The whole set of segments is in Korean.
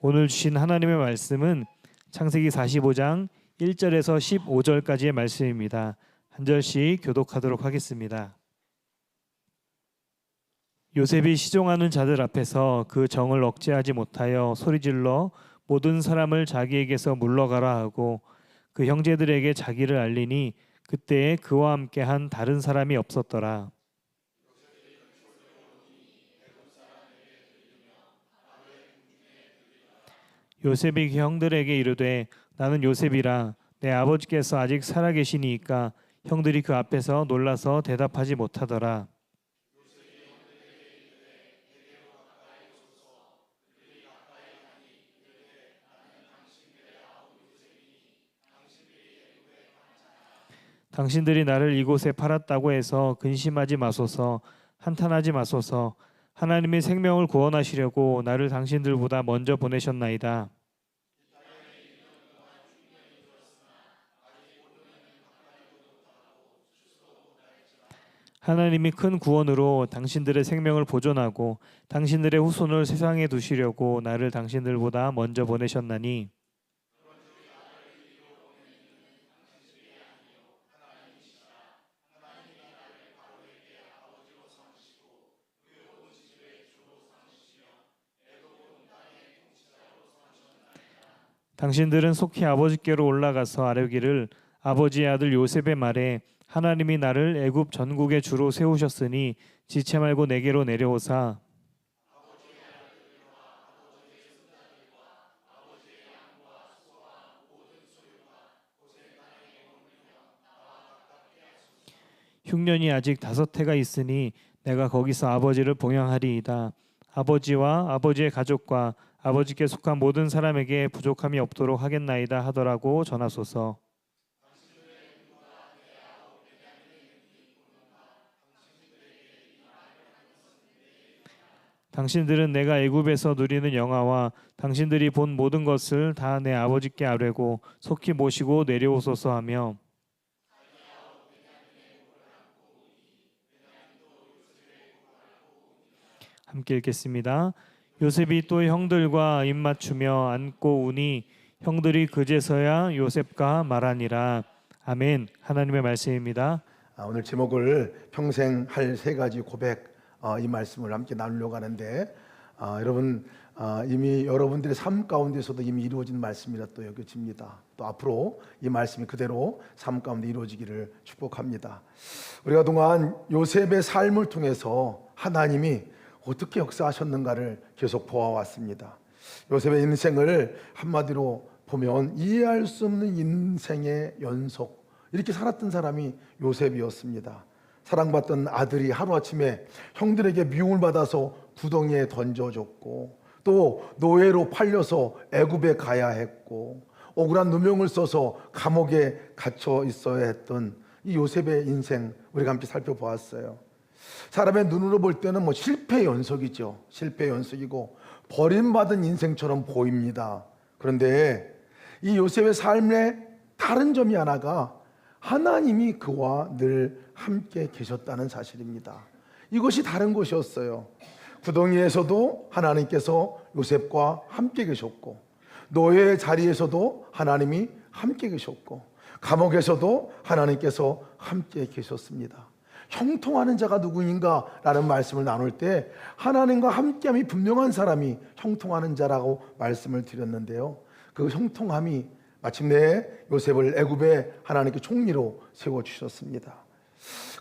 오늘 주신 하나님의 말씀은 창세기 45장 1절에서 15절까지의 말씀입니다. 한 절씩 교독하도록 하겠습니다. 요셉이 시종하는 자들 앞에서 그 정을 억제하지 못하여 소리질러 모든 사람을 자기에게서 물러가라 하고 그 형제들에게 자기를 알리니 그때에 그와 함께한 다른 사람이 없었더라. 요셉이 그 형들에게 이르되 나는 요셉이라 내 아버지께서 아직 살아계시니이까 형들이 그 앞에서 놀라서 대답하지 못하더라. 당신들이 나를 이곳에 팔았다고 해서 근심하지 마소서, 한탄하지 마소서. 하나님이 생명을 구원하시려고 나를 당신들보다 먼저 보내셨나이다. 하나님이 큰 구원으로 당신들의 생명을 보존하고 당신들의 후손을 세상에 두시려고 나를 당신들보다 먼저 보내셨나니 당신들은 속히 아버지께로 올라가서 아뢰기를 아버지의 아들 요셉의 말에 하나님이 나를 애굽 전국의 주로 세우셨으니 지체 말고 내게로 내려오사 흉년이 아직 5해가 있으니 내가 거기서 아버지를 봉양하리이다. 아버지와 아버지의 가족과 아버지께 속한 모든 사람에게 부족함이 없도록 하겠나이다 하더라고 전하소서. 당신들은 내가 애굽에서 누리는 영화와 당신들이 본 모든 것을 다 내 아버지께 아뢰고 속히 모시고 내려오소서 하며 함께 읽겠습니다. 요셉이 또 형들과 입맞추며 안고 우니 형들이 그제서야 요셉과 말하니라. 아멘. 하나님의 말씀입니다. 오늘 제목을 평생 할 3가지 고백, 이 말씀을 함께 나누려고 하는데 여러분 이미 여러분들의 삶 가운데서도 이미 이루어진 말씀이라 또 여겨집니다. 또 앞으로 이 말씀이 그대로 삶 가운데 이루어지기를 축복합니다. 우리가 동안 요셉의 삶을 통해서 하나님이 어떻게 역사하셨는가를 계속 보아왔습니다. 요셉의 인생을 한마디로 보면 이해할 수 없는 인생의 연속, 이렇게 살았던 사람이 요셉이었습니다. 사랑받던 아들이 하루아침에 형들에게 미움을 받아서 구덩이에 던져졌고 또 노예로 팔려서 애굽에 가야 했고 억울한 누명을 써서 감옥에 갇혀 있어야 했던 이 요셉의 인생 우리가 함께 살펴보았어요. 사람의 눈으로 볼 때는 실패의 연속이죠. 실패의 연속이고 버림받은 인생처럼 보입니다. 그런데 이 요셉의 삶의 다른 점이 하나가 하나님이 그와 늘 함께 계셨다는 사실입니다. 이것이 다른 것이었어요. 구덩이에서도 하나님께서 요셉과 함께 계셨고 노예의 자리에서도 하나님이 함께 계셨고 감옥에서도 하나님께서 함께 계셨습니다. 형통하는 자가 누구인가? 라는 말씀을 나눌 때 하나님과 함께함이 분명한 사람이 형통하는 자라고 말씀을 드렸는데요. 그 형통함이 마침내 요셉을 애굽에 하나님께 총리로 세워주셨습니다.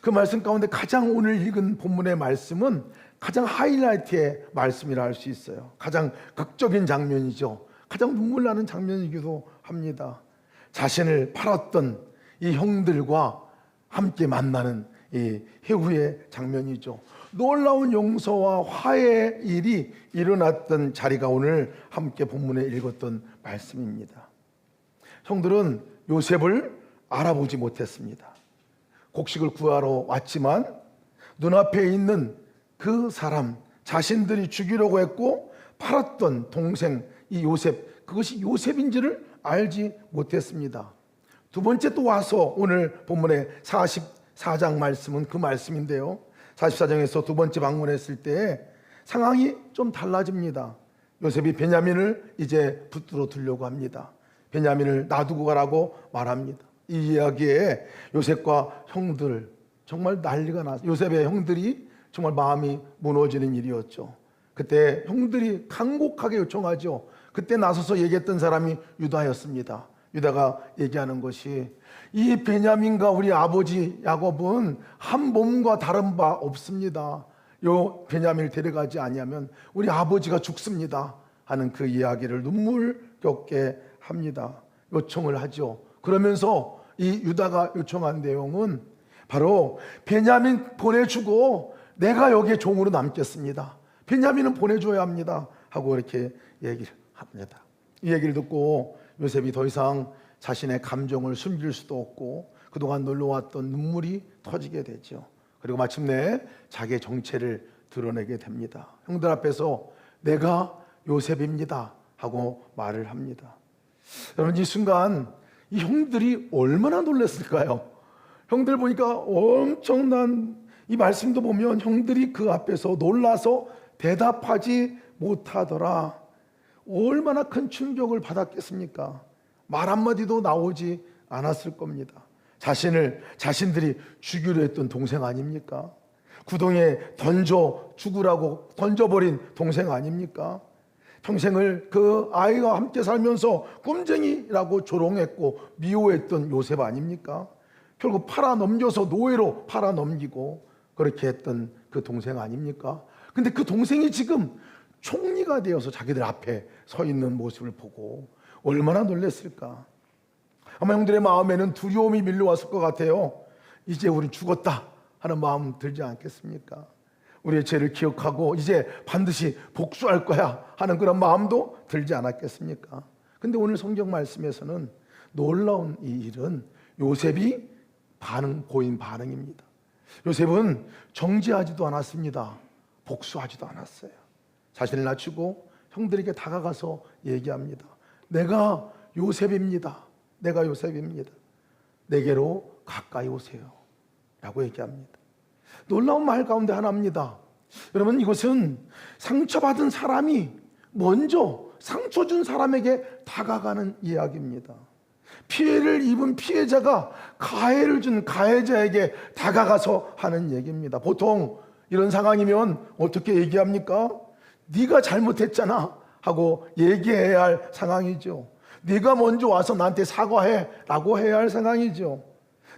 그 말씀 가운데 가장 오늘 읽은 본문의 말씀은 가장 하이라이트의 말씀이라 할 수 있어요. 가장 극적인 장면이죠. 가장 눈물 나는 장면이기도 합니다. 자신을 팔았던 이 형들과 함께 만나는 이 해후의 장면이죠. 놀라운 용서와 화해의 일이 일어났던 자리가 오늘 함께 본문에 읽었던 말씀입니다. 형들은 요셉을 알아보지 못했습니다. 곡식을 구하러 왔지만 눈앞에 있는 그 사람, 자신들이 죽이려고 했고 팔았던 동생 이 요셉, 그것이 요셉인지를 알지 못했습니다. 두 번째 또 와서 오늘 본문의 44장 말씀은 그 말씀인데요. 44장에서 두 번째 방문했을 때 상황이 좀 달라집니다. 요셉이 베냐민을 이제 붙들어 두려고 합니다. 베냐민을 놔두고 가라고 말합니다. 이 이야기에 요셉과 형들 정말 난리가 났어요. 요셉의 형들이 정말 마음이 무너지는 일이었죠. 그때 형들이 간곡하게 요청하죠. 그때 나서서 얘기했던 사람이 유다였습니다. 유다가 얘기하는 것이 이 베냐민과 우리 아버지 야곱은 한 몸과 다른 바 없습니다. 요 베냐민을 데려가지 아니하면 우리 아버지가 죽습니다 하는 그 이야기를 눈물겹게 합니다. 요청을 하죠. 그러면서 이 유다가 요청한 내용은 바로 베냐민 보내주고 내가 여기에 종으로 남겠습니다. 베냐민은 보내줘야 합니다 하고 이렇게 얘기를 합니다. 이 얘기를 듣고 요셉이 더 이상 자신의 감정을 숨길 수도 없고 그동안 놀러왔던 눈물이 터지게 되죠. 그리고 마침내 자기의 정체를 드러내게 됩니다. 형들 앞에서 내가 요셉입니다 하고 말을 합니다. 여러분, 이 순간 이 형들이 얼마나 놀랐을까요? 형들 보니까 엄청난, 이 말씀도 보면 형들이 그 앞에서 놀라서 대답하지 못하더라. 얼마나 큰 충격을 받았겠습니까? 말 한마디도 나오지 않았을 겁니다. 자신들이 죽이려 했던 동생 아닙니까? 구덩이에 던져 죽으라고 던져버린 동생 아닙니까? 평생을 그 아이와 함께 살면서 꿈쟁이라고 조롱했고 미워했던 요셉 아닙니까? 결국 팔아넘겨서 노예로 팔아넘기고 그렇게 했던 그 동생 아닙니까? 근데 그 동생이 지금 총리가 되어서 자기들 앞에 서 있는 모습을 보고 얼마나 놀랐을까? 아마 형들의 마음에는 두려움이 밀려왔을 것 같아요. 이제 우리 죽었다 하는 마음 들지 않겠습니까? 우리의 죄를 기억하고 이제 반드시 복수할 거야 하는 그런 마음도 들지 않았겠습니까? 근데 오늘 성경 말씀에서는 놀라운 이 일은 요셉이 보인 반응입니다. 요셉은 정죄하지도 않았습니다. 복수하지도 않았어요. 자신을 낮추고 형들에게 다가가서 얘기합니다. 내가 요셉입니다. 내가 요셉입니다. 내게로 가까이 오세요 라고 얘기합니다. 놀라운 말 가운데 하나입니다. 여러분, 이것은 상처받은 사람이 먼저 상처 준 사람에게 다가가는 이야기입니다. 피해를 입은 피해자가 가해를 준 가해자에게 다가가서 하는 얘기입니다. 보통 이런 상황이면 어떻게 얘기합니까? 네가 잘못했잖아 하고 얘기해야 할 상황이죠. 네가 먼저 와서 나한테 사과해 라고 해야 할 상황이죠.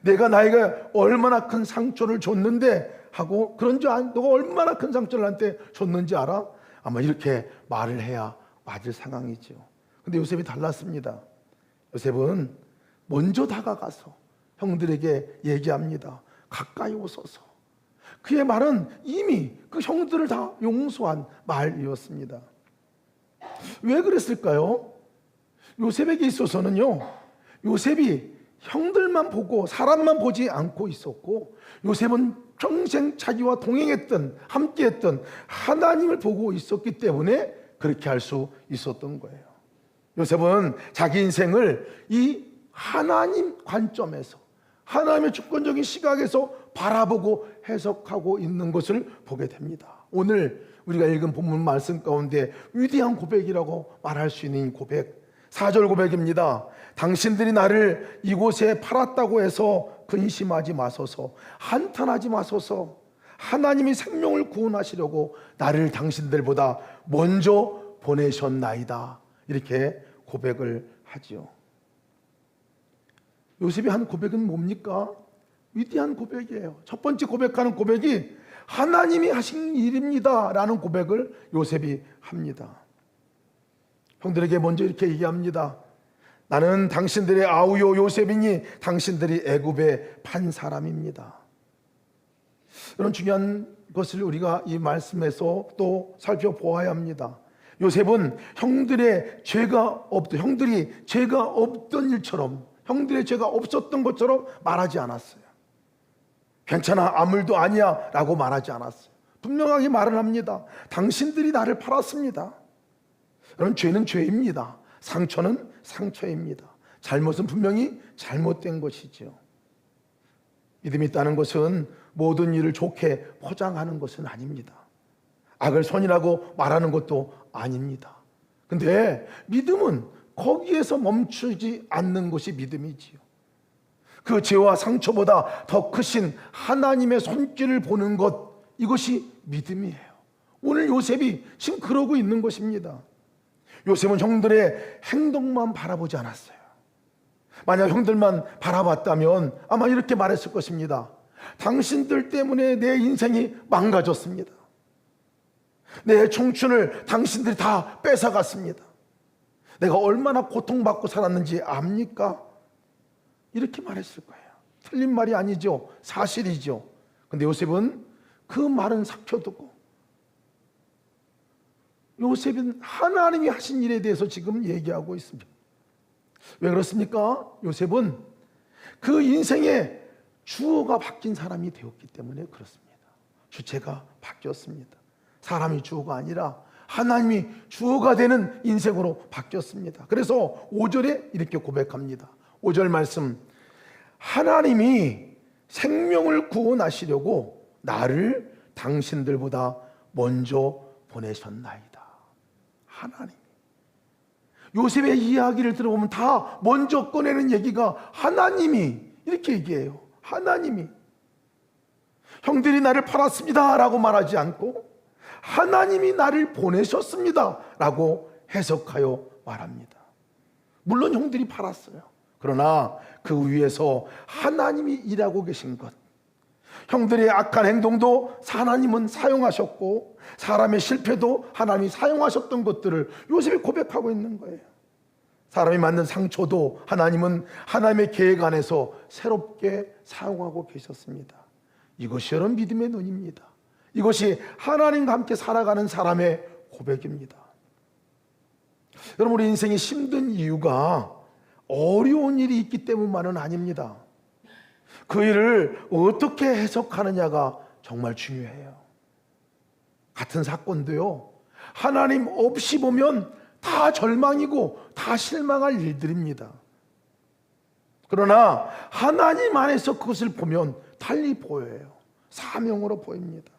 내가 나에게 얼마나 큰 상처를 줬는데 하고 그런 줄 너가 얼마나 큰 상처를 나한테 줬는지 알아? 아마 이렇게 말을 해야 맞을 상황이죠. 근데 요셉이 달랐습니다. 요셉은 먼저 다가가서 형들에게 얘기합니다. 가까이 오소서. 그의 말은 이미 그 형들을 다 용서한 말이었습니다. 왜 그랬을까요? 요셉에게 있어서는요, 요셉이 형들만 보고 사람만 보지 않고 있었고, 요셉은 평생 자기와 동행했던 함께했던 하나님을 보고 있었기 때문에 그렇게 할 수 있었던 거예요. 요셉은 자기 인생을 이 하나님 관점에서, 하나님의 주권적인 시각에서 바라보고 해석하고 있는 것을 보게 됩니다. 오늘 우리가 읽은 본문 말씀 가운데 위대한 고백이라고 말할 수 있는 이 고백, 4절 고백입니다. 당신들이 나를 이곳에 팔았다고 해서 근심하지 마소서, 한탄하지 마소서. 하나님이 생명을 구원하시려고 나를 당신들보다 먼저 보내셨나이다. 이렇게 고백을 하지요. 요셉이 한 고백은 뭡니까? 위대한 고백이에요. 첫 번째 고백하는 고백이 하나님이 하신 일입니다 라는 고백을 요셉이 합니다. 형들에게 먼저 이렇게 얘기합니다. 나는 당신들의 아우요 요셉이니 당신들이 애굽에 판 사람입니다. 이런 중요한 것을 우리가 이 말씀에서 또 살펴보아야 합니다. 요셉은 형들이 죄가 없던 일처럼, 형들의 죄가 없었던 것처럼 말하지 않았어요. 괜찮아, 아무 일도 아니야 라고 말하지 않았어요. 분명하게 말을 합니다. 당신들이 나를 팔았습니다. 여러분, 죄는 죄입니다. 상처는 상처입니다. 잘못은 분명히 잘못된 것이죠. 믿음이 있다는 것은 모든 일을 좋게 포장하는 것은 아닙니다. 악을 선이라고 말하는 것도 아닙니다. 근데 믿음은 거기에서 멈추지 않는 것이 믿음이지요. 그 죄와 상처보다 더 크신 하나님의 손길을 보는 것, 이것이 믿음이에요. 오늘 요셉이 지금 그러고 있는 것입니다. 요셉은 형들의 행동만 바라보지 않았어요. 만약 형들만 바라봤다면 아마 이렇게 말했을 것입니다. 당신들 때문에 내 인생이 망가졌습니다. 내 청춘을 당신들이 다 뺏어갔습니다. 내가 얼마나 고통받고 살았는지 압니까? 이렇게 말했을 거예요. 틀린 말이 아니죠. 사실이죠. 근데 요셉은 그 말은 삭혀두고, 요셉은 하나님이 하신 일에 대해서 지금 얘기하고 있습니다. 왜 그렇습니까? 요셉은 그 인생의 주어가 바뀐 사람이 되었기 때문에 그렇습니다. 주체가 바뀌었습니다. 사람이 주어가 아니라 하나님이 주어가 되는 인생으로 바뀌었습니다. 그래서 5절에 이렇게 고백합니다. 5절 말씀, 하나님이 생명을 구원하시려고 나를 당신들보다 먼저 보내셨나이다. 하나님. 요셉의 이야기를 들어보면 다 먼저 꺼내는 얘기가 하나님이, 이렇게 얘기해요. 하나님이. 형들이 나를 팔았습니다 라고 말하지 않고 하나님이 나를 보내셨습니다 라고 해석하여 말합니다. 물론 형들이 팔았어요. 그러나 그 위에서 하나님이 일하고 계신 것, 형들의 악한 행동도 하나님은 사용하셨고 사람의 실패도 하나님이 사용하셨던 것들을 요셉이 고백하고 있는 거예요. 사람이 만든 상처도 하나님은 하나님의 계획 안에서 새롭게 사용하고 계셨습니다. 이것이 여러분 믿음의 눈입니다. 이것이 하나님과 함께 살아가는 사람의 고백입니다. 여러분, 우리 인생이 힘든 이유가 어려운 일이 있기 때문만은 아닙니다. 그 일을 어떻게 해석하느냐가 정말 중요해요. 같은 사건도요, 하나님 없이 보면 다 절망이고 다 실망할 일들입니다. 그러나 하나님 안에서 그것을 보면 달리 보여요. 사명으로 보입니다.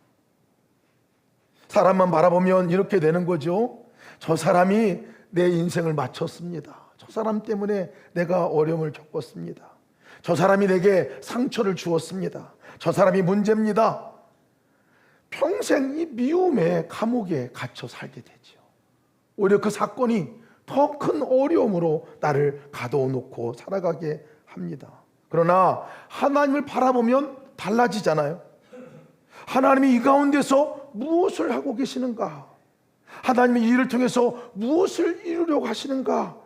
사람만 바라보면 이렇게 되는 거죠. 저 사람이 내 인생을 마쳤습니다. 저 사람 때문에 내가 어려움을 겪었습니다. 저 사람이 내게 상처를 주었습니다. 저 사람이 문제입니다. 평생 이 미움의 감옥에 갇혀 살게 되죠. 오히려 그 사건이 더 큰 어려움으로 나를 가둬놓고 살아가게 합니다. 그러나 하나님을 바라보면 달라지잖아요. 하나님이 이 가운데서 무엇을 하고 계시는가? 하나님이 이 일을 통해서 무엇을 이루려고 하시는가?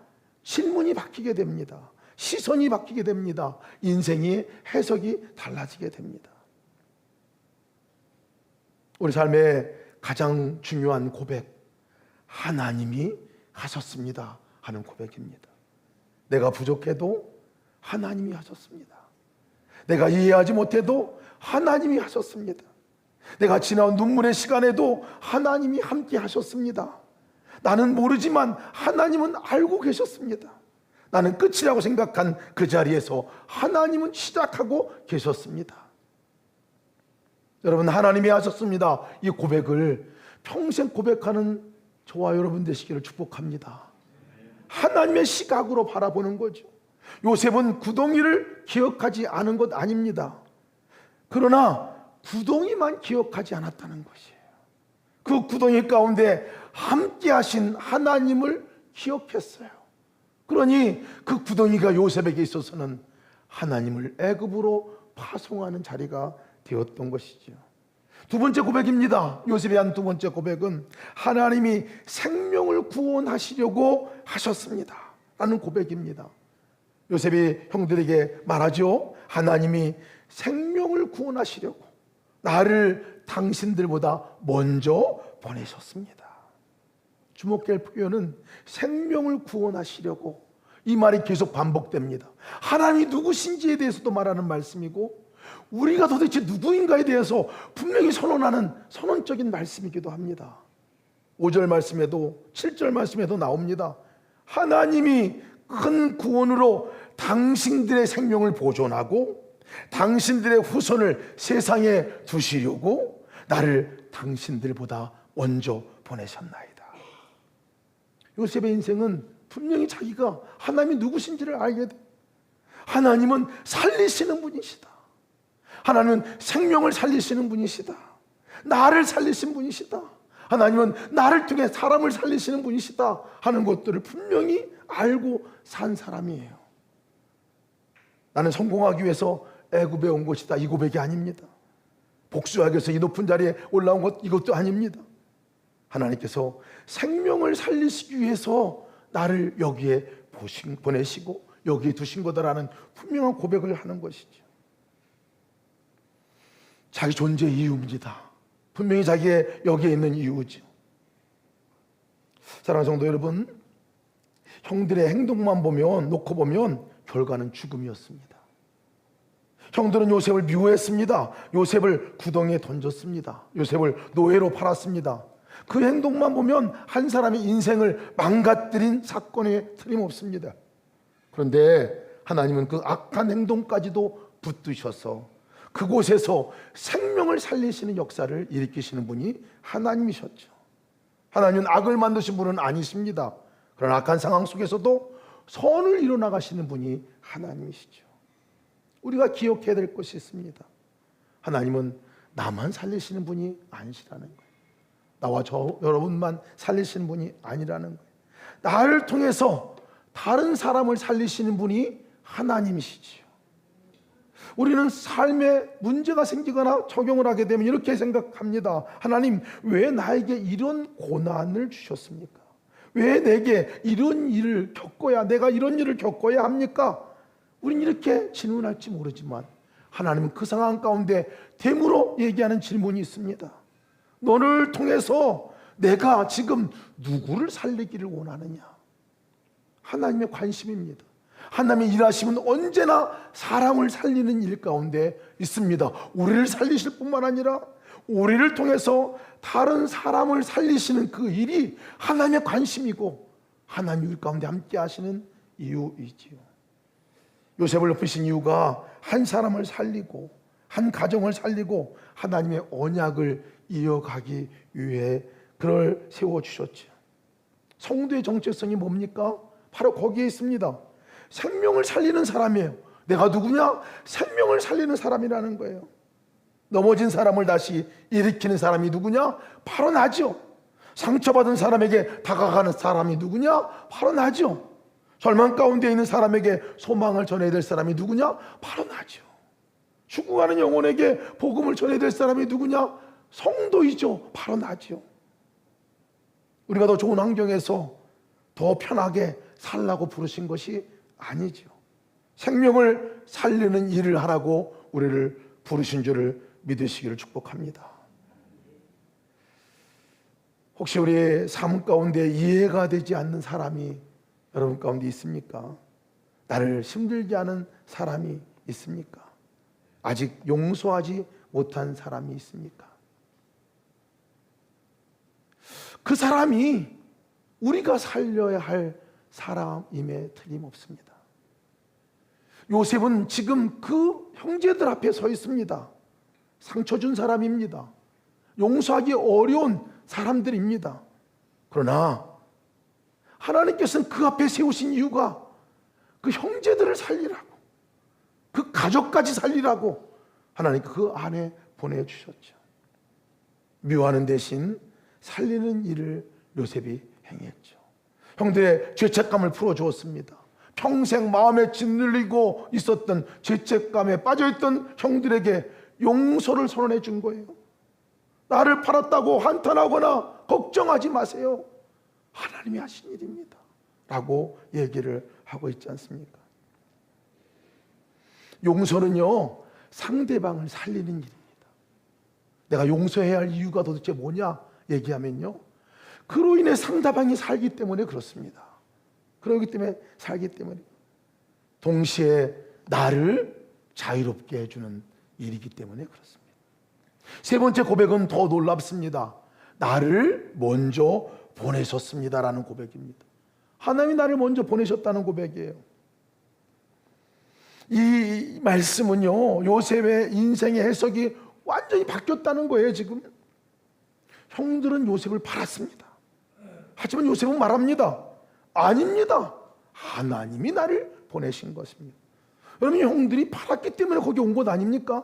질문이 바뀌게 됩니다. 시선이 바뀌게 됩니다. 인생의 해석이 달라지게 됩니다. 우리 삶의 가장 중요한 고백, 하나님이 하셨습니다 하는 고백입니다. 내가 부족해도 하나님이 하셨습니다. 내가 이해하지 못해도 하나님이 하셨습니다. 내가 지나온 눈물의 시간에도 하나님이 함께 하셨습니다. 나는 모르지만 하나님은 알고 계셨습니다. 나는 끝이라고 생각한 그 자리에서 하나님은 시작하고 계셨습니다. 여러분, 하나님이 하셨습니다. 이 고백을 평생 고백하는 저와 여러분 되시기를 축복합니다. 하나님의 시각으로 바라보는 거죠. 요셉은 구덩이를 기억하지 않은 것 아닙니다. 그러나 구덩이만 기억하지 않았다는 것이에요. 그 구덩이 가운데 함께 하신 하나님을 기억했어요. 그러니 그 구덩이가 요셉에게 있어서는 하나님을 애굽으로 파송하는 자리가 되었던 것이죠. 두 번째 고백입니다. 요셉이 한 두 번째 고백은 하나님이 생명을 구원하시려고 하셨습니다 라는 고백입니다. 요셉이 형들에게 말하죠. 하나님이 생명을 구원하시려고 나를 당신들보다 먼저 보내셨습니다. 주목될 표현은 생명을 구원하시려고, 이 말이 계속 반복됩니다. 하나님이 누구신지에 대해서도 말하는 말씀이고 우리가 도대체 누구인가에 대해서 분명히 선언하는 선언적인 말씀이기도 합니다. 5절 말씀에도 7절 말씀에도 나옵니다. 하나님이 큰 구원으로 당신들의 생명을 보존하고 당신들의 후손을 세상에 두시려고 나를 당신들보다 먼저 보내셨나이다. 요셉의 인생은 분명히 자기가 하나님이 누구신지를 알게 돼. 하나님은 살리시는 분이시다. 하나님은 생명을 살리시는 분이시다. 나를 살리신 분이시다. 하나님은 나를 통해 사람을 살리시는 분이시다 하는 것들을 분명히 알고 산 사람이에요. 나는 성공하기 위해서 애굽에 온 것이다, 이 고백이 아닙니다. 복수하기 위해서 이 높은 자리에 올라온 것, 이것도 아닙니다. 하나님께서 생명을 살리시기 위해서 나를 여기에 보내시고 여기에 두신 거다라는 분명한 고백을 하는 것이죠. 자기 존재 이유입니다. 분명히 자기의 여기에 있는 이유죠. 사랑하는 성도 여러분, 형들의 행동만 놓고 보면 결과는 죽음이었습니다. 형들은 요셉을 미워했습니다. 요셉을 구덩이에 던졌습니다. 요셉을 노예로 팔았습니다. 그 행동만 보면 한 사람의 인생을 망가뜨린 사건이 틀림없습니다. 그런데 하나님은 그 악한 행동까지도 붙드셔서 그곳에서 생명을 살리시는 역사를 일으키시는 분이 하나님이셨죠. 하나님은 악을 만드신 분은 아니십니다. 그런 악한 상황 속에서도 선을 이뤄나가시는 분이 하나님이시죠. 우리가 기억해야 될 것이 있습니다. 하나님은 나만 살리시는 분이 아니시라는 거예요. 나와 여러분만 살리시는 분이 아니라는 거예요. 나를 통해서 다른 사람을 살리시는 분이 하나님이시지요. 우리는 삶에 문제가 생기거나 적용을 하게 되면 이렇게 생각합니다. 하나님, 왜 나에게 이런 고난을 주셨습니까? 왜 내게 이런 일을 내가 이런 일을 겪어야 합니까? 우린 이렇게 질문할지 모르지만 하나님은 그 상황 가운데 되물어 얘기하는 질문이 있습니다. 너를 통해서 내가 지금 누구를 살리기를 원하느냐? 하나님의 관심입니다. 하나님의 일하심은 언제나 사람을 살리는 일 가운데 있습니다. 우리를 살리실 뿐만 아니라 우리를 통해서 다른 사람을 살리시는 그 일이 하나님의 관심이고 하나님 일 가운데 함께 하시는 이유이지요. 요셉을 높이신 이유가 한 사람을 살리고 한 가정을 살리고 하나님의 언약을 이어가기 위해 그를 세워주셨죠. 성도의 정체성이 뭡니까? 바로 거기에 있습니다. 생명을 살리는 사람이에요. 내가 누구냐? 생명을 살리는 사람이라는 거예요. 넘어진 사람을 다시 일으키는 사람이 누구냐? 바로 나죠. 상처받은 사람에게 다가가는 사람이 누구냐? 바로 나죠. 절망 가운데 있는 사람에게 소망을 전해야 될 사람이 누구냐? 바로 나죠. 죽어가는 영혼에게 복음을 전해야 될 사람이 누구냐? 성도이죠. 바로 나죠. 우리가 더 좋은 환경에서 더 편하게 살라고 부르신 것이 아니죠. 생명을 살리는 일을 하라고 우리를 부르신 줄을 믿으시기를 축복합니다. 혹시 우리의 삶 가운데 이해가 되지 않는 사람이 여러분 가운데 있습니까? 나를 힘들게 하는 사람이 있습니까? 아직 용서하지 못한 사람이 있습니까? 그 사람이 우리가 살려야 할 사람임에 틀림없습니다. 요셉은 지금 그 형제들 앞에 서 있습니다. 상처 준 사람입니다. 용서하기 어려운 사람들입니다. 그러나 하나님께서는 그 앞에 세우신 이유가 그 형제들을 살리라고, 그 가족까지 살리라고 하나님께 그 안에 보내주셨죠. 미워하는 대신 살리는 일을 요셉이 행했죠. 형들의 죄책감을 풀어주었습니다. 평생 마음에 짓눌리고 있었던 죄책감에 빠져있던 형들에게 용서를 선언해 준 거예요. 나를 팔았다고 한탄하거나 걱정하지 마세요. 하나님이 하신 일입니다 라고 얘기를 하고 있지 않습니까? 용서는요, 상대방을 살리는 일입니다. 내가 용서해야 할 이유가 도대체 뭐냐 얘기하면요, 그로 인해 상대방이 살기 때문에 그렇습니다. 그러기 때문에 살기 때문에 동시에 나를 자유롭게 해주는 일이기 때문에 그렇습니다. 세 번째 고백은 더 놀랍습니다. 나를 먼저 보내셨습니다라는 고백입니다. 하나님이 나를 먼저 보내셨다는 고백이에요. 이 말씀은요, 요셉의 인생의 해석이 완전히 바뀌었다는 거예요. 지금 형들은 요셉을 팔았습니다. 하지만 요셉은 말합니다. 아닙니다. 하나님이 나를 보내신 것입니다. 여러분, 형들이 팔았기 때문에 거기 온 것 아닙니까?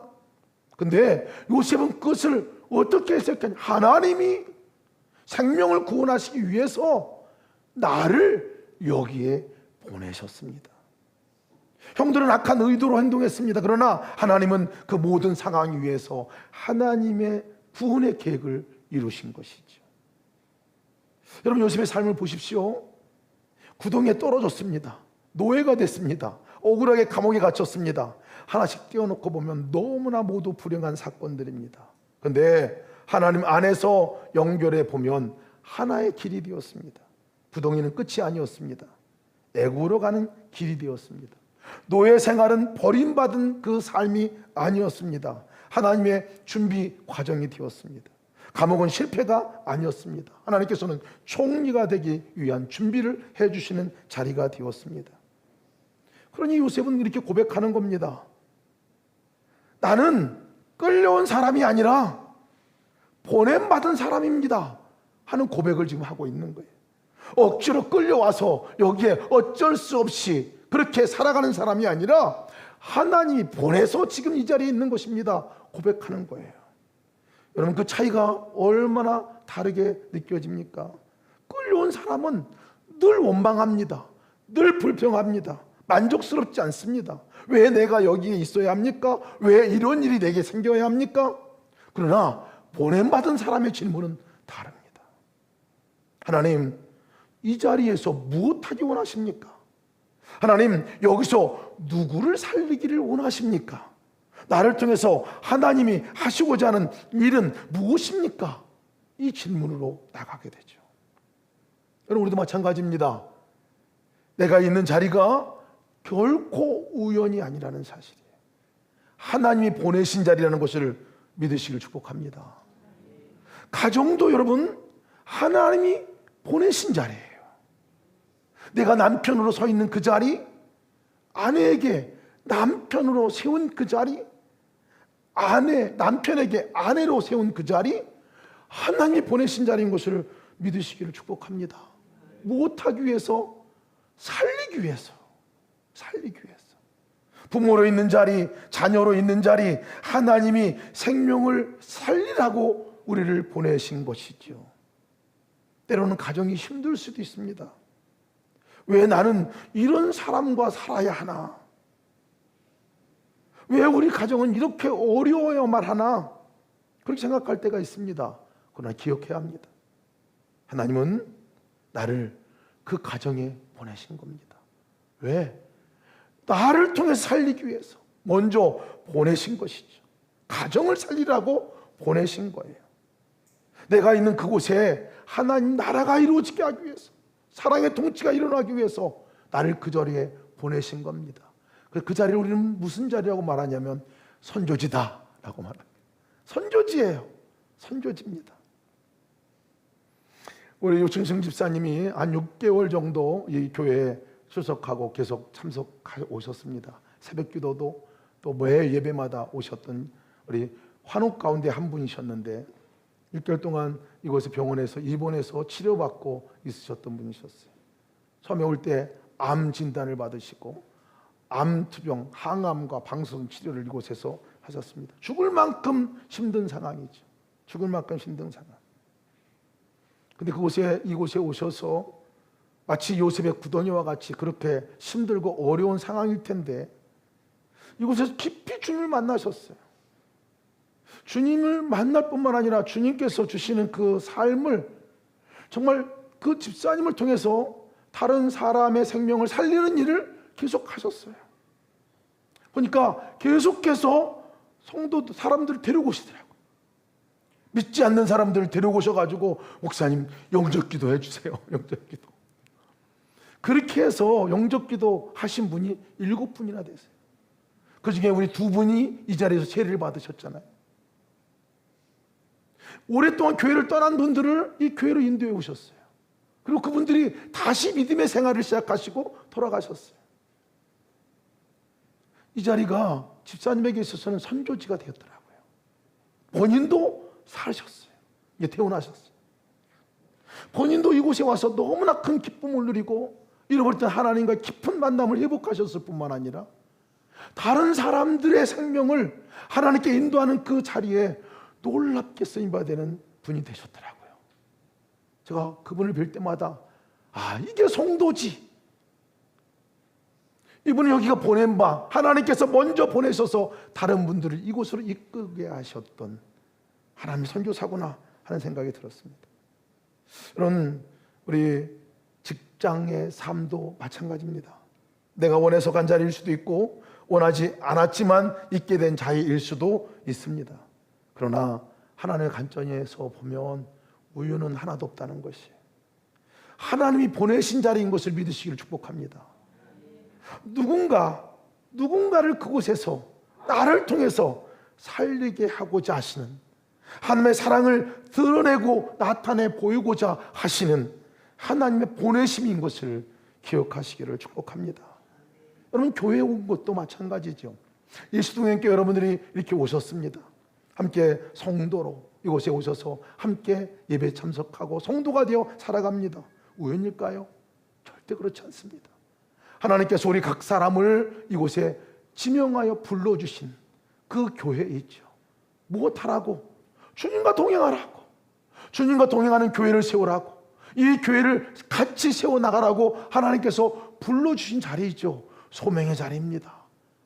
근데 요셉은 그것을 어떻게 해석하냐? 하나님이 생명을 구원하시기 위해서 나를 여기에 보내셨습니다. 형들은 악한 의도로 행동했습니다. 그러나 하나님은 그 모든 상황 위에서 하나님의 구원의 계획을 이루신 것이죠. 여러분, 요셉의 삶을 보십시오. 구덩이에 떨어졌습니다. 노예가 됐습니다. 억울하게 감옥에 갇혔습니다. 하나씩 띄워놓고 보면 너무나 모두 불행한 사건들입니다. 그런데 하나님 안에서 연결해 보면 하나의 길이 되었습니다. 구덩이는 끝이 아니었습니다. 애굽으로 가는 길이 되었습니다. 노예 생활은 버림받은 그 삶이 아니었습니다. 하나님의 준비 과정이 되었습니다. 감옥은 실패가 아니었습니다. 하나님께서는 총리가 되기 위한 준비를 해주시는 자리가 되었습니다. 그러니 요셉은 이렇게 고백하는 겁니다. 나는 끌려온 사람이 아니라 보냄받은 사람입니다 하는 고백을 지금 하고 있는 거예요. 억지로 끌려와서 여기에 어쩔 수 없이 그렇게 살아가는 사람이 아니라 하나님이 보내서 지금 이 자리에 있는 것입니다 고백하는 거예요. 여러분, 그 차이가 얼마나 다르게 느껴집니까? 끌려온 사람은 늘 원망합니다. 늘 불평합니다. 만족스럽지 않습니다. 왜 내가 여기에 있어야 합니까? 왜 이런 일이 내게 생겨야 합니까? 그러나 보냄받은 사람의 질문은 다릅니다. 하나님, 이 자리에서 무엇하기 원하십니까? 하나님, 여기서 누구를 살리기를 원하십니까? 나를 통해서 하나님이 하시고자 하는 일은 무엇입니까? 이 질문으로 나가게 되죠. 여러분, 우리도 마찬가지입니다. 내가 있는 자리가 결코 우연이 아니라는 사실이에요. 하나님이 보내신 자리라는 것을 믿으시길 축복합니다. 가정도 여러분, 하나님이 보내신 자리예요. 내가 남편으로 서 있는 그 자리, 아내에게 남편으로 세운 그 자리, 남편에게 아내로 세운 그 자리, 하나님이 보내신 자리인 것을 믿으시기를 축복합니다. 무엇하기 위해서? 살리기 위해서. 부모로 있는 자리, 자녀로 있는 자리, 하나님이 생명을 살리라고 우리를 보내신 것이죠. 때로는 가정이 힘들 수도 있습니다. 왜 나는 이런 사람과 살아야 하나? 왜 우리 가정은 이렇게 어려워야만 하나? 그렇게 생각할 때가 있습니다. 그러나 기억해야 합니다. 하나님은 나를 그 가정에 보내신 겁니다. 왜? 나를 통해 살리기 위해서 먼저 보내신 것이죠. 가정을 살리라고 보내신 거예요. 내가 있는 그곳에 하나님 나라가 이루어지게 하기 위해서, 사랑의 통치가 일어나기 위해서 나를 그 자리에 보내신 겁니다. 그 자리를 우리는 무슨 자리라고 말하냐면 선교지다라고 말합니다. 선교지예요. 선교지입니다. 우리 유충승 집사님이 한 6개월 정도 이 교회에 출석하고 계속 참석해 오셨습니다. 새벽기도도 또 매 예배마다 오셨던 우리 환옥 가운데 한 분이셨는데 6개월 동안 이곳에 병원에서 입원해서 치료받고 있으셨던 분이셨어요. 처음에 올 때 암 진단을 받으시고 암투병, 항암과 방사선 치료를 이곳에서 하셨습니다. 죽을 만큼 힘든 상황이죠. 죽을 만큼 힘든 상황. 근데 이곳에 오셔서 마치 요셉의 구덩이와 같이 그렇게 힘들고 어려운 상황일 텐데 이곳에서 깊이 주님을 만나셨어요. 주님을 만날 뿐만 아니라 주님께서 주시는 그 삶을 정말 그 집사님을 통해서 다른 사람의 생명을 살리는 일을 계속 하셨어요. 보니까 계속해서 성도 사람들을 데려오시더라고요. 믿지 않는 사람들을 데려오셔가지고 목사님 영접기도 해주세요. 영접기도. 그렇게 해서 영접기도 하신 분이 7분이나 되세요. 그 중에 우리 2분이 이 자리에서 세례를 받으셨잖아요. 오랫동안 교회를 떠난 분들을 이 교회로 인도해 오셨어요. 그리고 그분들이 다시 믿음의 생활을 시작하시고 돌아가셨어요. 이 자리가 집사님에게 있어서는 선교지가 되었더라고요. 본인도 살으셨어요. 이게 태어나셨어요. 본인도 이곳에 와서 너무나 큰 기쁨을 누리고 잃어버렸던 하나님과 깊은 만남을 회복하셨을 뿐만 아니라 다른 사람들의 생명을 하나님께 인도하는 그 자리에 놀랍게 쓰임받는 분이 되셨더라고요. 제가 그분을 뵐 때마다 이게 성도지. 이분은 여기가 보낸 바, 하나님께서 먼저 보내셔서 다른 분들을 이곳으로 이끌게 하셨던 하나님의 선교사구나 하는 생각이 들었습니다. 여러분, 우리 직장의 삶도 마찬가지입니다. 내가 원해서 간 자리일 수도 있고 원하지 않았지만 있게 된 자리일 수도 있습니다. 그러나 하나님의 관점에서 보면 우유는 하나도 없다는 것이, 하나님이 보내신 자리인 것을 믿으시기를 축복합니다. 누군가를 그곳에서 나를 통해서 살리게 하고자 하시는, 하나님의 사랑을 드러내고 나타내 보이고자 하시는 하나님의 보내심인 것을 기억하시기를 축복합니다. 여러분, 교회에 온 것도 마찬가지죠. 예수동행께 여러분들이 이렇게 오셨습니다. 함께 성도로 이곳에 오셔서 함께 예배 참석하고 성도가 되어 살아갑니다. 우연일까요? 절대 그렇지 않습니다. 하나님께서 우리 각 사람을 이곳에 지명하여 불러주신 그 교회에 있죠. 무엇하라고? 주님과 동행하라고, 주님과 동행하는 교회를 세우라고, 이 교회를 같이 세워나가라고 하나님께서 불러주신 자리이죠. 소명의 자리입니다.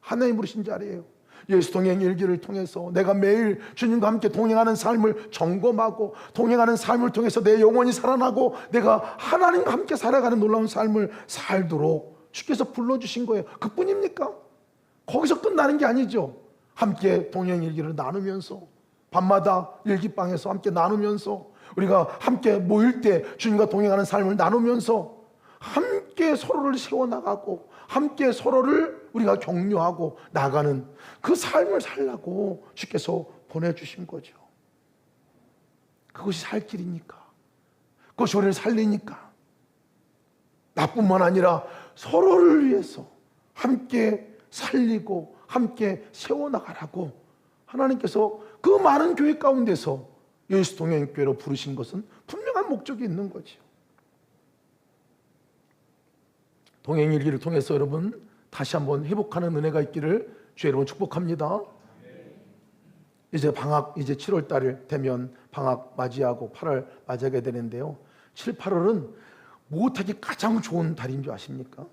하나님 부르신 자리예요. 예수 동행 일기를 통해서 내가 매일 주님과 함께 동행하는 삶을 점검하고, 동행하는 삶을 통해서 내 영혼이 살아나고 내가 하나님과 함께 살아가는 놀라운 삶을 살도록 주께서 불러주신 거예요. 그뿐입니까? 거기서 끝나는 게 아니죠. 함께 동행 일기를 나누면서, 밤마다 일기방에서 함께 나누면서, 우리가 함께 모일 때 주님과 동행하는 삶을 나누면서 함께 서로를 세워나가고 함께 서로를 우리가 격려하고 나가는 그 삶을 살라고 주께서 보내주신 거죠. 그것이 살 길이니까, 그것이 우리를 살리니까, 나뿐만 아니라 서로를 위해서 함께 살리고 함께 세워나가라고 하나님께서 그 많은 교회 가운데서 예수 동행교회로 부르신 것은 분명한 목적이 있는 거죠. 동행일기를 통해서 여러분 다시 한번 회복하는 은혜가 있기를 주의 여러분 축복합니다. 이제 방학, 이제 7월 달 되면 방학 맞이하고 8월 맞이하게 되는데요, 7, 8월은 무엇하기 가장 좋은 달인 줄 아십니까?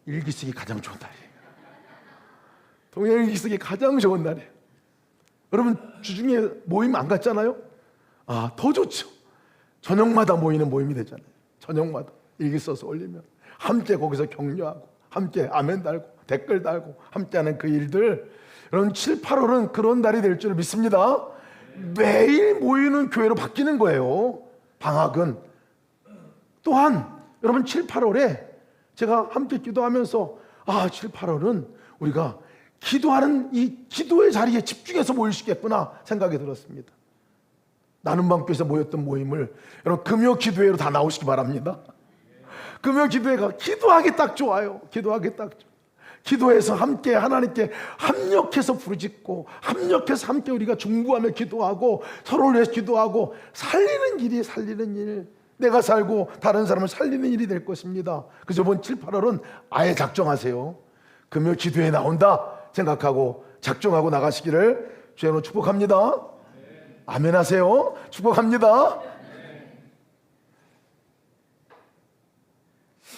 일기 쓰기 가장 좋은 달이에요. 동행일기 쓰기 가장 좋은 날이에요. 여러분, 주중에 모임 안 갔잖아요? 더 좋죠. 저녁마다 모이는 모임이 되잖아요. 저녁마다 일기 써서 올리면 함께 거기서 격려하고 함께 아멘 달고 댓글 달고 함께하는 그 일들, 여러분 7, 8월은 그런 날이 될 줄 믿습니다. 매일 모이는 교회로 바뀌는 거예요. 방학은 또한 여러분 7, 8월에 제가 함께 기도하면서 7, 8월은 우리가 기도하는 이 기도의 자리에 집중해서 모일 수 있겠구나 생각이 들었습니다. 나눔방교에서 모였던 모임을 여러분 금요 기도회로 다 나오시기 바랍니다. 금요 기도회가 기도하기 딱 좋아요. 기도하기 딱 좋아요. 기도해서 함께 하나님께 합력해서 부르짖고 합력해서 함께 우리가 중보하며 기도하고 서로를 위해서 기도하고 살리는 일이 살리는 일, 내가 살고 다른 사람을 살리는 일이 될 것입니다. 그래서 이번 7, 8월은 아예 작정하세요. 금요 기도회에 나온다 생각하고 작정하고 나가시기를 주님으로 축복합니다. 아멘 하세요. 축복합니다.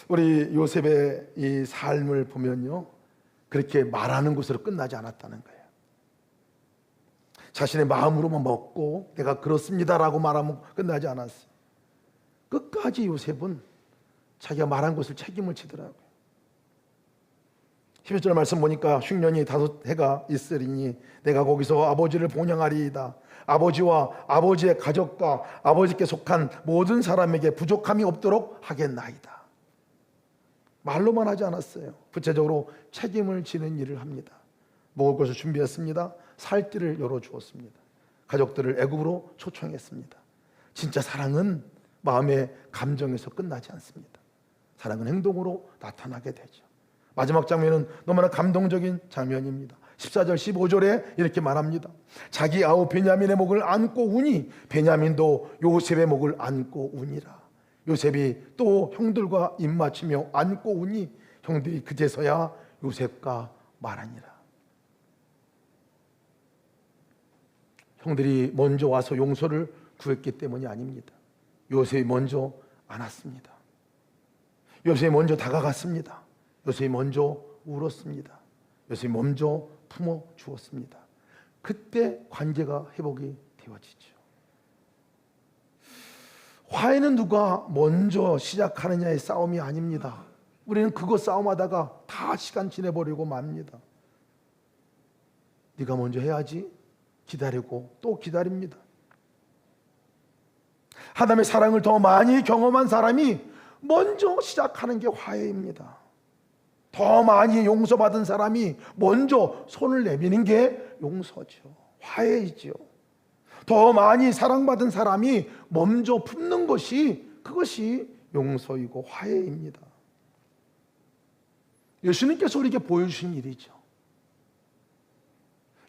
우리 요셉의 이 삶을 보면요, 그렇게 말하는 것으로 끝나지 않았다는 거예요. 자신의 마음으로만 먹고 내가 그렇습니다라고 말하면 끝나지 않았어요. 끝까지 요셉은 자기가 말한 것을 책임을 지더라고요. 11절 말씀 보니까 흉년이 5해가 있으리니 내가 거기서 아버지를 본향하리이다. 아버지와 아버지의 가족과 아버지께 속한 모든 사람에게 부족함이 없도록 하겠나이다. 말로만 하지 않았어요. 구체적으로 책임을 지는 일을 합니다. 먹을 것을 준비했습니다. 살 길을 열어주었습니다. 가족들을 애굽으로 초청했습니다. 진짜 사랑은 마음의 감정에서 끝나지 않습니다. 사랑은 행동으로 나타나게 되죠. 마지막 장면은 너무나 감동적인 장면입니다. 14절 15절에 이렇게 말합니다. 자기 아우 베냐민의 목을 안고 우니 베냐민도 요셉의 목을 안고 우니라. 요셉이 또 형들과 입맞추며 안고 우니 형들이 그제서야 요셉과 말하니라. 형들이 먼저 와서 용서를 구했기 때문이 아닙니다. 요셉이 먼저 안았습니다. 요셉이 먼저 다가갔습니다. 요셉이 먼저 울었습니다. 요셉이 먼저 품어 주었습니다. 그때 관계가 회복이 되어지죠. 화해는 누가 먼저 시작하느냐의 싸움이 아닙니다. 우리는 그거 싸움하다가 다 시간 지내버리고 맙니다. 네가 먼저 해야지 기다리고 또 기다립니다. 하나님의 사랑을 더 많이 경험한 사람이 먼저 시작하는 게 화해입니다. 더 많이 용서받은 사람이 먼저 손을 내미는 게 용서죠. 화해이죠. 더 많이 사랑받은 사람이 먼저 품는 것이 그것이 용서이고 화해입니다. 예수님께서 우리에게 보여주신 일이죠.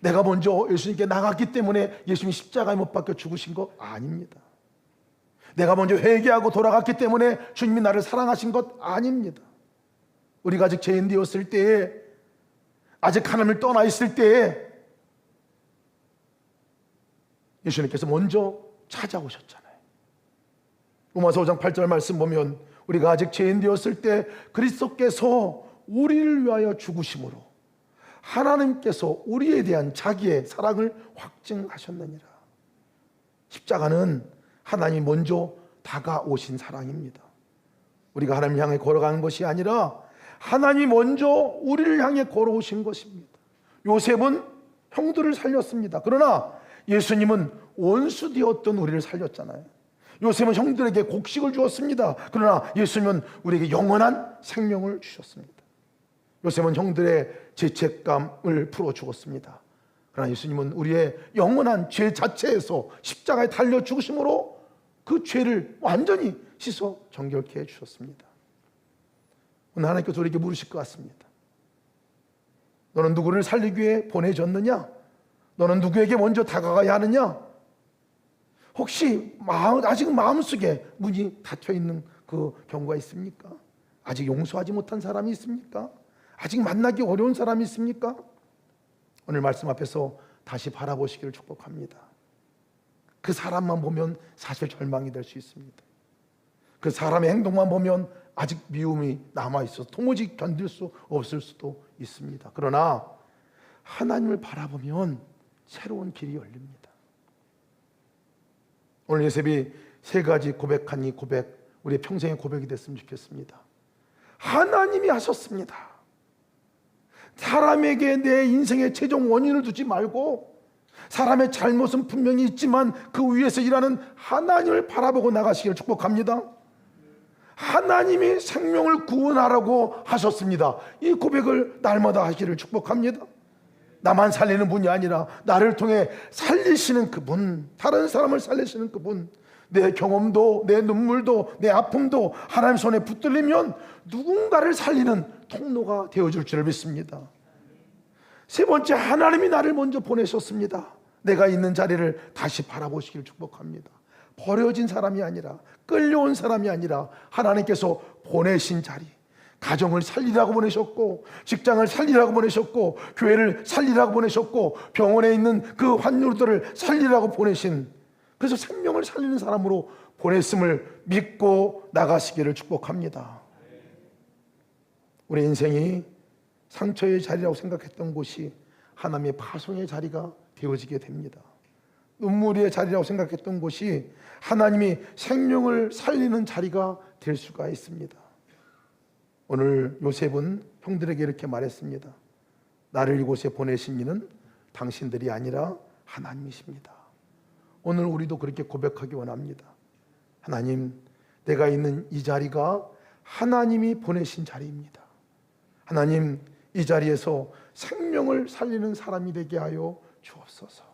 내가 먼저 예수님께 나갔기 때문에 예수님이 십자가에 못 박혀 죽으신 거 아닙니다. 내가 먼저 회개하고 돌아갔기 때문에 주님이 나를 사랑하신 것 아닙니다. 우리가 아직 죄인 되었을 때에, 아직 하나님을 떠나 있을 때에 예수님께서 먼저 찾아오셨잖아요. 로마서 5장 8절 말씀 보면 우리가 아직 죄인 되었을 때 그리스도께서 우리를 위하여 죽으심으로 하나님께서 우리에 대한 자기의 사랑을 확증하셨느니라. 십자가는 하나님이 먼저 다가오신 사랑입니다. 우리가 하나님 향해 걸어가는 것이 아니라 하나님이 먼저 우리를 향해 걸어오신 것입니다. 요셉은 형들을 살렸습니다. 그러나 예수님은 원수 되었던 우리를 살렸잖아요. 요셉은 형들에게 곡식을 주었습니다. 그러나 예수님은 우리에게 영원한 생명을 주셨습니다. 요셉은 형들의 죄책감을 풀어 주었습니다. 그러나 예수님은 우리의 영원한 죄 자체에서 십자가에 달려 죽으심으로 그 죄를 완전히 씻어 정결케 해주셨습니다. 오늘 하나님께서 우리에게 물으실 것 같습니다. 너는 누구를 살리기 위해 보내졌느냐? 너는 누구에게 먼저 다가가야 하느냐? 혹시 아직 마음속에 문이 닫혀있는 그 경우가 있습니까? 아직 용서하지 못한 사람이 있습니까? 아직 만나기 어려운 사람이 있습니까? 오늘 말씀 앞에서 다시 바라보시기를 축복합니다. 그 사람만 보면 사실 절망이 될 수 있습니다. 그 사람의 행동만 보면 아직 미움이 남아있어서 도무지 견딜 수 없을 수도 있습니다. 그러나 하나님을 바라보면 새로운 길이 열립니다. 오늘 요셉이 세 가지 고백한 이 고백, 우리의 평생의 고백이 됐으면 좋겠습니다. 하나님이 하셨습니다. 사람에게 내 인생의 최종 원인을 두지 말고 사람의 잘못은 분명히 있지만 그 위에서 일하는 하나님을 바라보고 나가시기를 축복합니다. 하나님이 생명을 구원하라고 하셨습니다. 이 고백을 날마다 하시기를 축복합니다. 나만 살리는 분이 아니라 나를 통해 살리시는 그분, 다른 사람을 살리시는 그분, 내 경험도 내 눈물도 내 아픔도 하나님 손에 붙들리면 누군가를 살리는 통로가 되어줄 줄 믿습니다. 세 번째, 하나님이 나를 먼저 보내셨습니다. 내가 있는 자리를 다시 바라보시길 축복합니다. 버려진 사람이 아니라, 끌려온 사람이 아니라 하나님께서 보내신 자리, 가정을 살리라고 보내셨고, 직장을 살리라고 보내셨고, 교회를 살리라고 보내셨고, 병원에 있는 그 환우들을 살리라고 보내신, 그래서 생명을 살리는 사람으로 보냈음을 믿고 나가시기를 축복합니다. 우리 인생이 상처의 자리라고 생각했던 곳이 하나님의 파송의 자리가 되어지게 됩니다. 눈물의 자리라고 생각했던 곳이 하나님이 생명을 살리는 자리가 될 수가 있습니다. 오늘 요셉은 형들에게 이렇게 말했습니다. 나를 이곳에 보내신 이는 당신들이 아니라 하나님이십니다. 오늘 우리도 그렇게 고백하기 원합니다. 하나님, 내가 있는 이 자리가 하나님이 보내신 자리입니다. 하나님, 이 자리에서 생명을 살리는 사람이 되게 하여 주옵소서.